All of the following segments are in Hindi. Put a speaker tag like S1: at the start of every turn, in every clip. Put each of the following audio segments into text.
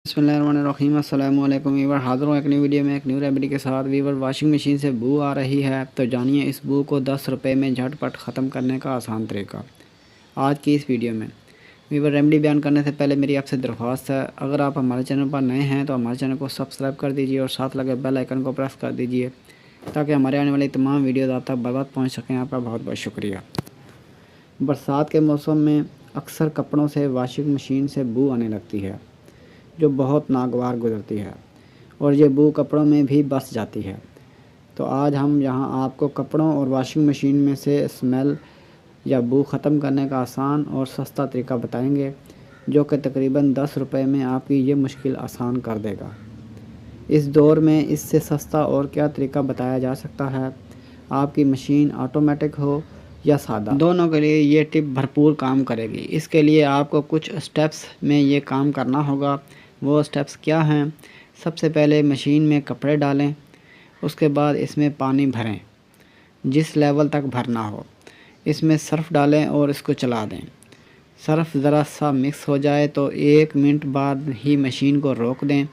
S1: बिस्मिल्लाहिर्रहमानिर्रहीम अस्सलामु अलैकुम वीवर। हाज़िर हूँ एक नई वीडियो में एक न्यू रेमेडी के साथ। वीवर, वॉशिंग मशीन से बू आ रही है तो जानिए इस बू को 10 रुपये में झटपट ख़त्म करने का आसान तरीका। आज की इस वीडियो में वीवर रेमेडी बयान करने से पहले मेरी आपसे दरख्वास्त है, अगर आप हमारे चैनल पर नए हैं तो हमारे चैनल को सब्सक्राइब कर दीजिए और साथ लगे बेल आइकन को प्रेस कर दीजिए ताकि हमारे आने वाली तमाम वीडियोज़ आप तक बर वक्त पहुँच सकें। आपका बहुत बहुत शुक्रिया। बरसात के मौसम में अक्सर कपड़ों से वॉशिंग मशीन से बू आने लगती है जो बहुत नागवार गुजरती है और ये बू कपड़ों में भी बस जाती है। तो आज हम यहाँ आपको कपड़ों और वॉशिंग मशीन में से स्मेल या बू ख़त्म करने का आसान और सस्ता तरीका बताएंगे जो कि तकरीबन 10 रुपये में आपकी ये मुश्किल आसान कर देगा। इस दौर में इससे सस्ता और क्या तरीका बताया जा सकता है। आपकी मशीन ऑटोमेटिक हो या सादा, दोनों के लिए ये टिप भरपूर काम करेगी। इसके लिए आपको कुछ स्टेप्स में ये काम करना होगा। वो स्टेप्स क्या हैं? सबसे पहले मशीन में कपड़े डालें, उसके बाद इसमें पानी भरें जिस लेवल तक भरना हो। इसमें सर्फ़ डालें और इसको चला दें। सर्फ़ ज़रा सा मिक्स हो जाए तो 1 मिनट बाद ही मशीन को रोक दें।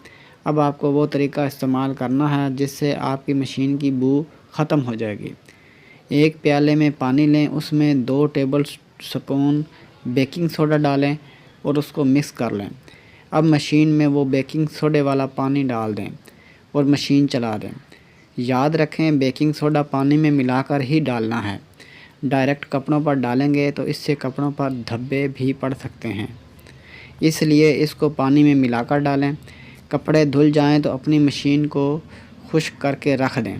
S1: अब आपको वो तरीका इस्तेमाल करना है जिससे आपकी मशीन की बू ख़त्म हो जाएगी। एक प्याले में पानी लें, उसमें 2 टेबल स्पून बेकिंग सोडा डालें और उसको मिक्स कर लें। अब मशीन में वो बेकिंग सोडे वाला पानी डाल दें और मशीन चला दें। याद रखें, बेकिंग सोडा पानी में मिलाकर ही डालना है। डायरेक्ट कपड़ों पर डालेंगे तो इससे कपड़ों पर धब्बे भी पड़ सकते हैं, इसलिए इसको पानी में मिलाकर डालें। कपड़े धुल जाएं तो अपनी मशीन को खुश्क करके रख दें।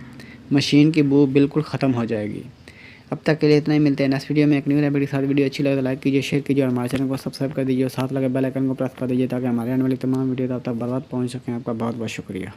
S1: मशीन की बू बिल्कुल ख़त्म हो जाएगी। अब तक के लिए इतना ही। मिलते हैं नेक्स्ट वीडियो में एक न्यू रेमेडी के साथ। वीडियो अच्छी लगे तो लाइक कीजिए, शेयर कीजिए और हमारे चैनल को सब्सक्राइब कर दीजिए और साथ लगे बेल आइकन को प्रेस कर दीजिए ताकि हमारे आने वाली तमाम वीडियो आप तक बर वक्त पहुँच सकें। आपका बहुत बहुत शुक्रिया।